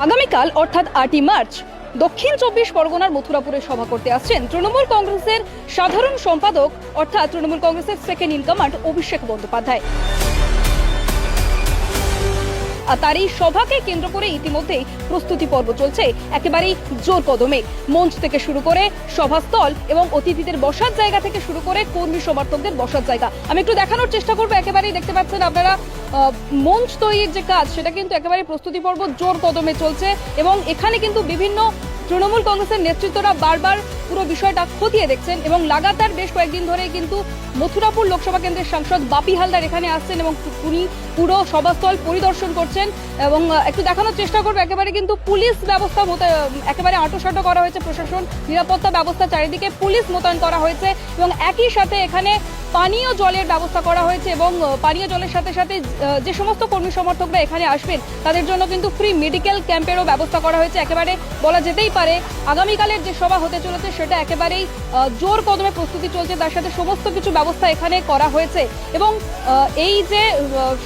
আগামীকাল অর্থাৎ 8ই মার্চ দক্ষিণ 24 পরগনার মথুরাপুরে সভা করতে আসছেন তৃণমূল কংগ্রেসের সাধারণ সম্পাদক অর্থাৎ তৃণমূল কংগ্রেসের second in command Abhishek Bandyopadhyay. আর তার এই সভাকে কেন্দ্র করে ইতিমধ্যেই প্রস্তুতি পর্ব চলছে একেবারেই জোর কদমে। মঞ্চ থেকে শুরু করে সভাস্থল এবং অতিথিদের বসার জায়গা থেকে শুরু করে কর্মী সমর্থকদের বসার জায়গা আমি একটু দেখানোর চেষ্টা করবো। একেবারেই দেখতে পাচ্ছেন আপনারা মঞ্চ তৈরির যে কাজ সেটা কিন্তু একেবারে প্রস্তুতি পর্ব জোর কদমে চলছে এবং এখানে কিন্তু বিভিন্ন তৃণমূল কংগ্রেসের নেতৃত্বরা বারবার পুরো বিষয়টা খতিয়ে দেখছেন এবং লাগাতার বেশ কয়েকদিন ধরে কিন্তু মথুরাপুর লোকসভা কেন্দ্রের সাংসদ বাপি হালদার এখানে আসছেন এবং উনি পুরো সভাস্থল পরিদর্শন করছেন এবং একটু দেখানোর চেষ্টা করবো। একেবারে কিন্তু পুলিশ ব্যবস্থা একেবারে আঁটোসাঁটো করা হয়েছে, প্রশাসন নিরাপত্তা ব্যবস্থা চারিদিকে পুলিশ মোতায়েন করা হয়েছে এবং একই সাথে এখানে পানীয় জলের ব্যবস্থা করা হয়েছে এবং পানীয় জলের সাথে সাথে যে সমস্ত কর্মী সমর্থকরা এখানে আসবেন তাদের জন্য কিন্তু ফ্রি মেডিকেল ক্যাম্পেরও ব্যবস্থা করা হয়েছে। একেবারে বলা যেতেই পারে আগামীকালের যে সভা হতে চলেছে সেটা একেবারেই জোর কদমে প্রস্তুতি চলছে, তার সাথে সমস্ত কিছু ব্যবস্থা এখানে করা হয়েছে এবং এই যে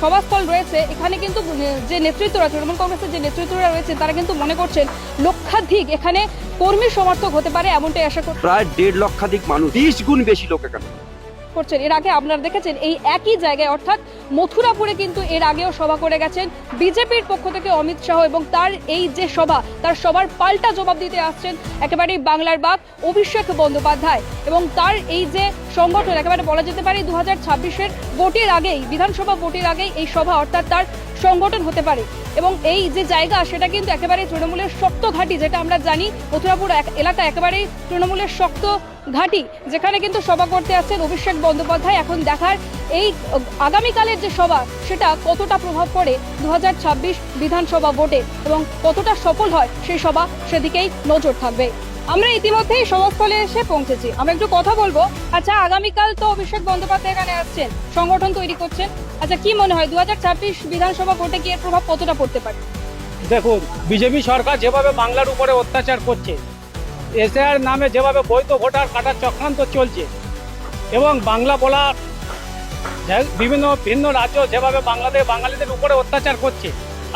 সভাস্থল রয়েছে এখানে কিন্তু যে নেতৃত্বরা তৃণমূল কংগ্রেসের যে নেতৃত্বরা রয়েছে তারা কিন্তু মনে করছেন লক্ষাধিক এখানে কর্মী সমর্থক হতে পারে এমনটাই আশা করছেন। প্রায় 1.5 লক্ষাধিক মানুষ, 20 গুণ বেশি লোক এখানে করছেন। এর আগে আপনারা দেখেছেন এই একই জায়গায় অর্থাৎ মথুরাপুরে কিন্তু এর আগেও সভা করে গেছেন বিজেপির পক্ষ থেকে অমিত শাহ এবং তার এই যে সভা তার সবার পাল্টা জবাব দিতে আসছেন একেবারে বাংলার বাঘ অভিষেক বন্দ্যোপাধ্যায় এবং তার এই যে সংগঠন একেবারে বলা যেতে পারে 2026-এর ভোটের আগেই, বিধানসভা ভোটের আগেই এই সভা অর্থাৎ তার সংগঠন হতে পারে এবং এই যে জায়গা সেটা কিন্তু একেবারে তৃণমূলের শক্ত ঘাঁটি, যেটা আমরা জানি মথুরাপুর এলাকা একেবারেই তৃণমূলের শক্ত ঘাঁটি, যেখানে কিন্তু সভা করতে আসছেন অভিষেক বন্দ্যোপাধ্যায়। এখন দেখার এই আগামীকালের যে সভা সেটা কতটা প্রভাব পড়ে 2026 বিধানসভা ভোটে এবং কতটা সফল হয় সেই সভা, সেদিকেই নজর থাকবে। আমরা ইতিমধ্যেই সভাস্থলে এসে পৌঁছেছি, আমরা একটু কথা বলবো। আচ্ছা, আগামীকাল তো অভিষেক বন্দ্যোপাধ্যায় এখানে আসছেন, সংগঠন তৈরি করছেন, আচ্ছা কি মনে হয় 2026 বিধানসভা ভোটে কি এর প্রভাব কতটা পড়তে পারে? দেখুন, বিজেপি সরকার যেভাবে বাংলার উপরে অত্যাচার করছে, এসআইআর নামে যেভাবে বৈধ ভোটার কাটার চক্রান্ত চলছে এবং বাংলা বলা বিভিন্ন ভিন্ন রাজ্য যেভাবে বাঙালিদের উপরে অত্যাচার করছে,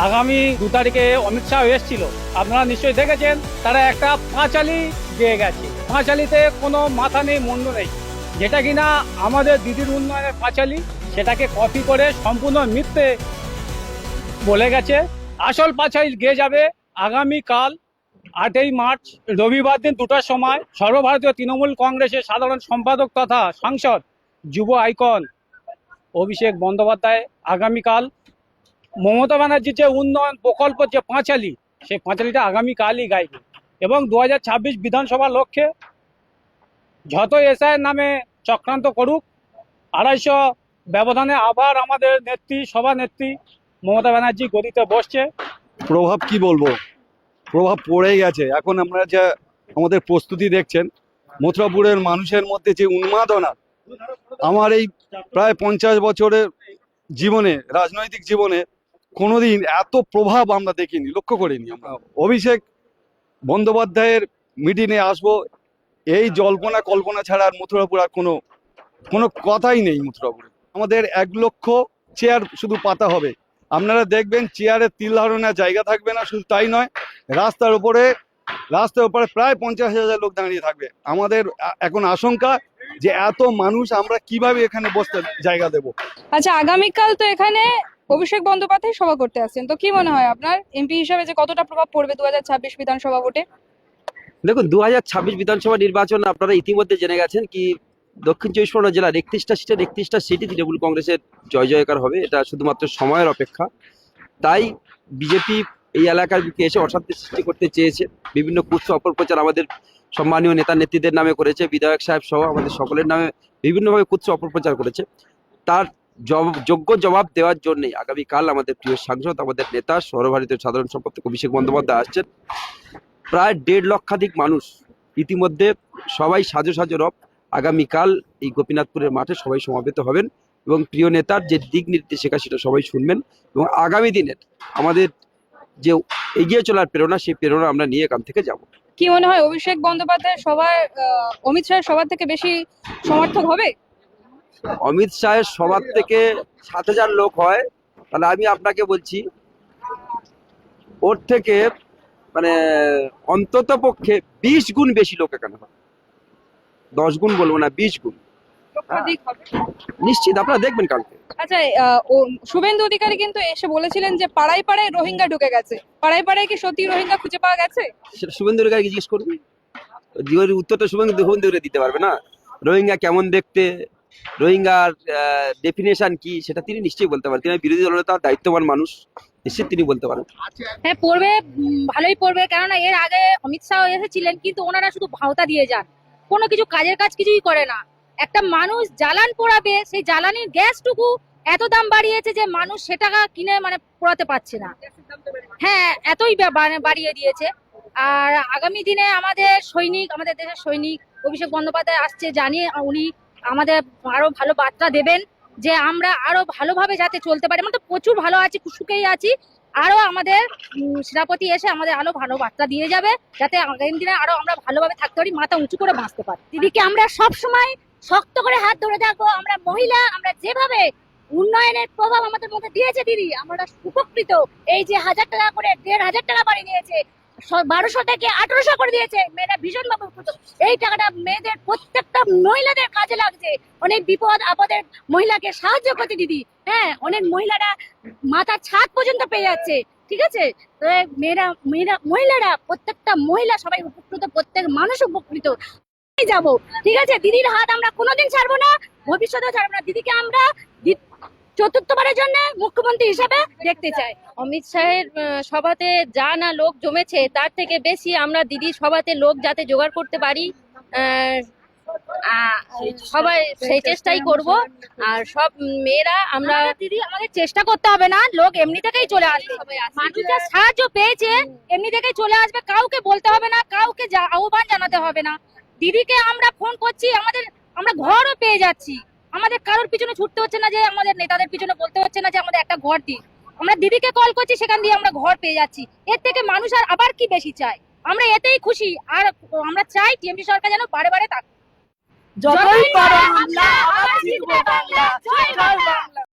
আগামী 2 তারিখে অমিত শাহ এসেছিল, আপনারা নিশ্চয়ই দেখেছেন, তারা একটা পাঁচালি দিয়ে গেছে। পাঁচালিতে কোনো মাথা নেই, মুন্ডু নেই, যেটা কিনা আমাদের দিদির উন্নয়নের পাঁচালি, সেটাকে কপি করে সম্পূর্ণ মিথ্যে বলে গেছে। আসল পাঁচালি গিয়ে যাবে আগামীকাল 8ই মার্চ রবিবার দিন 2টার সময় সর্বভারতীয় তৃণমূল কংগ্রেসের সাধারণ সম্পাদক তথা সাংসদ যুব আইকন অভিষেক বন্দ্যোপাধ্যায় আগামীকাল মমতা ব্যানার্জির যে উন্নয়ন প্রকল্প যে পাঁচালি, সেই পাঁচালিটা আগামীকালই গাইবে এবং 2026 বিধানসভার লক্ষ্যে যত এসআইয়ের নামে চক্রান্ত করুক, 250 ব্যবধানে আবার আমাদের সভানেত্রী মমতা ব্যানার্জি গদিতে বসছে। প্রভাব কি বলবো, প্রভাব পড়েই গেছে। এখন আমরা যা আমাদের প্রস্তুতি দেখছেন, মথুরাপুরের মানুষের মধ্যে যে উন্মাদনা, আমার এই প্রায় 50 বছরের জীবনে, রাজনৈতিক জীবনে কোনোদিন এত প্রভাব আমরা দেখিনি, লক্ষ্য করিনি। আমরা অভিষেক বন্দ্যোপাধ্যায়ের মিটিংয়ে আসবো, এই জল্পনা কল্পনা ছাড়া আর মথুরাপুর আর কোনো কথাই নেই। মথুরাপুরে আমাদের 1 লক্ষ চেয়ার শুধু পাতা হবে, আপনারা দেখবেন চেয়ারে তিল ধারণার জায়গা থাকবে না। শুধু তাই নয়, রাস্তার উপরে প্রায় 50,000 লোক দাঁড়িয়ে থাকবে। আমাদের এখন আশঙ্কা যে এত মানুষ আমরা কিভাবে এখানে বসতে জায়গা দেব। আচ্ছা, আগামীকাল তো এখানে অভিষেক বন্দ্যোপাধ্যায় সভা করতে আসছেন, তো কি মনে হয় আপনার এমপি হিসাবে যে কতটা প্রভাব পড়বে 2026 বিধানসভা ভোটে? দেখুন, 2026 বিধানসভা নির্বাচন আপনারা ইতিমধ্যে জেনে গেছেন কি দক্ষিণ 24 পরগনা জেলার 31টা সিটই তৃণমূল কংগ্রেসের জয় জয়কার হবে, এটা শুধুমাত্র সময়ের অপেক্ষা। তাই বিজেপি এই এলাকার বুকে এসে অশান্তি সৃষ্টি করতে চেয়েছে, বিভিন্ন কুৎসা অপপ্রচার আমাদের সম্মানীয় নেতা নেত্রীদের নামে করেছে, বিধায়ক সাহেব সহ আমাদের সকলের নামে বিভিন্নভাবে কুৎসা অপপ্রচার করেছে। তার যোগ্য জবাব দেওয়ার জন্যই আগামীকাল আমাদের প্রিয় সাংসদ, আমাদের নেতা, সর্বভারতীয় সাধারণ সম্পাদক অভিষেক বন্দ্যোপাধ্যায় আসছেন। প্রায় 1.5 লক্ষাধিক মানুষ ইতিমধ্যে সবাই সাজো রব আগামীকাল এই গোপীনাথপুরের মাঠে সবাই সমবেত হবেন এবং প্রিয় নেতার যে দিক নির্দেশিকা সেটা সবাই শুনবেন এবং আগামী দিনের আমাদের যে এগিয়ে চলার প্রেরণা, সেই প্রেরণা আমরা নিয়ে এখান থেকে যাব। কি মনে হয় অভিষেক বন্দ্যোপাধ্যায় সভায় অমিত শাহের সভা থেকে বেশি সমর্থক হবে? অমিত শাহের সভা থেকে 7,000 লোক হয়, তাহলে আমি আপনাকে বলছি ওর থেকে মানে অন্তত পক্ষে 20 গুণ বেশি লোক এখানে হয়। 10 গুণ বলবো না, 20 গুণ অধিক হবে। নিশ্চিত, আপনারা দেখবেন কালকে। আচ্ছা, ও শুভেন্দু অধিকারী কিন্তু এসে বলেছিলেন যে পাড়ায় পাড়ায় রোহিঙ্গা ঢুকে গেছে। পাড়ায় পাড়ায় কি সত্যি রোহিঙ্গা খুঁজে পাওয়া গেছে? সেটা শুভেন্দু অধিকারীকে জিজ্ঞেস করুন, ওর উত্তরটা শুভেন্দু দিতে পারবে না। রোহিঙ্গা কেমন দেখতে, রোহিঙ্গার ডেফিনেশন কি, সেটা তিনি নিশ্চয়ই বলতে পারেন। তিনি বিরোধী দলনেতা, দায়িত্ববান মানুষ, নিশ্চিত তিনি বলতে পারেন। হ্যাঁ পড়বে, ভালোই পড়বে, কেননা এর আগে অমিত শাহ এসেছিলেন কিন্তু ওনারা শুধু ভাওতা দিয়ে যান, কোনো কিছু কাজের কাজ কিছুই করে না। একটা মানুষ জ্বালান পোড়াবে, সেই জ্বালানির গ্যাসটুকু এত দাম বাড়িয়েছে যে মানুষ সেটা কিনে মানে পোড়াতে পারছে না। হ্যাঁ এতই বাড়িয়ে দিয়েছে। আর আগামী দিনে আমাদের দেশের সৈনিক অভিষেক বন্দ্যোপাধ্যায় আসছে, জানিয়ে উনি আমাদের আরো ভালো বার্তা দেবেন যে আমরা আরো ভালোভাবে যাতে চলতে পারি। আমরা তো প্রচুর ভালো আছি, সুখেই আছি, আরো আমাদের সেনাপতি এসে আমাদের আরো ভালো বার্তা দিয়ে যাবে যাতে আগামী দিনে আরো আমরা ভালোভাবে থাকতে পারি, মাথা উঁচু করে বাঁচতে পারি। দিদিকে আমরা সব সময় শক্ত করে হাত ধরে থাকবো। আমরা মহিলা, আমরা যেভাবে উন্নয়নের প্রভাব আমাদের মধ্যে দিয়েছে দিদি, আমরা উপকৃত। এই যে 1000 টাকা করে 1500 টাকা বাড়িয়ে দিয়েছে, 1200 থেকে 1800 করে দিয়েছে, মেয়েরা ভীষণ ভাবে উপকৃত। এই টাকাটা মেয়েদের প্রত্যেকটা মহিলাদের কাজে লাগছে, অনেক বিপদ আপদের মহিলাকে সাহায্য করতে দিদি। হ্যাঁ অনেক মহিলারা মাথার ছাদ পর্যন্ত পেয়ে যাচ্ছে, ঠিক আছে। তো মহিলারা প্রত্যেকটা মহিলা সবাই উপকৃত, প্রত্যেক মানুষ উপকৃত। যাবো, ঠিক আছে, দিদির হাত আমরা কোনোদিন ছাড়বো না, ভবিষ্যতেও ছাড়বো না। দিদিকে আমরা চতুর্থবারের জন্য মুখ্যমন্ত্রী হিসেবে দেখতে চাই। অমিত শাহের সভাতে যা না লোক জমেছে তার থেকে বেশি আমরা দিদির সভাতে লোক যাতে জোগাড় করতে পারি, সবাই সেই চেষ্টাই করব। আর সব মেয়েরা আমরা দিদি আমাদের চেষ্টা করতে হবে না, লোক এমনি থেকেই চলে আসবে। মানুষের সাহায্য পেয়েছে এমনি থেকেই চলে আসবে, কাউকে বলতে হবে না, কাউকে আহ্বান জানাতে হবে না। দিদিকে আমরা ফোন করছি, আমরা ঘরও পেয়ে যাচ্ছি। আমাদের কারোর পিছনে ছুটতে হচ্ছে না, যে আমাদের নেতাদের পিছনে বলতে হচ্ছে না যে আমাদের একটা ঘর দিন। আমরা দিদিকে কল করছি, সেখান দিয়ে আমরা ঘর পেয়ে যাচ্ছি। এর থেকে মানুষ আর আবার কি বেশি চায়? আমরা এতেই খুশি। আর আমরা চাই টিএমসি সরকার যেন বারে বারে থাকুক। যতই পারো হামলা, আবার জিতবে বাংলা। জয় বাংলা।